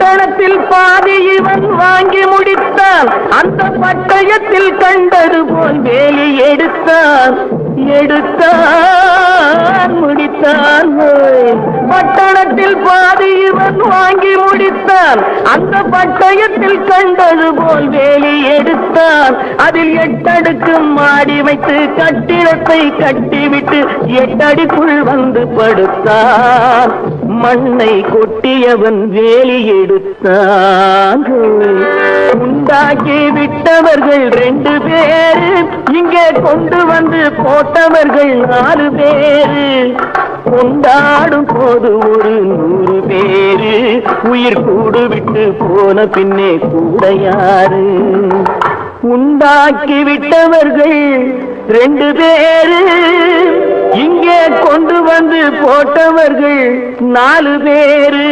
பட்டணத்தில் பாதி இவன் வாங்கி முடித்தான். அந்த பட்டயத்தில் கண்டது போல் வேலி எடுத்தான் முடித்தான். பட்டணத்தில் பாதி இவன் வாங்கி முடித்தான். அந்த பட்டயத்தில் கண்டது போல் வேலி எடுத்தான். அதில் 8 அடுக்கு மாடி வைத்து கட்டிடத்தை கட்டிவிட்டு 8 அடிக்குள் வந்து படுத்தான். மண்ணை கொட்டியவன் வேலி எடுத்தான். உண்டாக்கி விட்டவர்கள் 2 பேரு, இங்கே கொண்டு வந்து போட்டவர்கள் 4 பேரு. கொண்டாடும் போது ஒரு 100 பேரு, உயிர் கூடு விட்டு போன பின்னே கூட யாரு? உண்டாக்கி விட்டவர்கள் 2 பேரு, இங்கே கொண்டு வந்து போட்டவர்கள் 4 பேரு.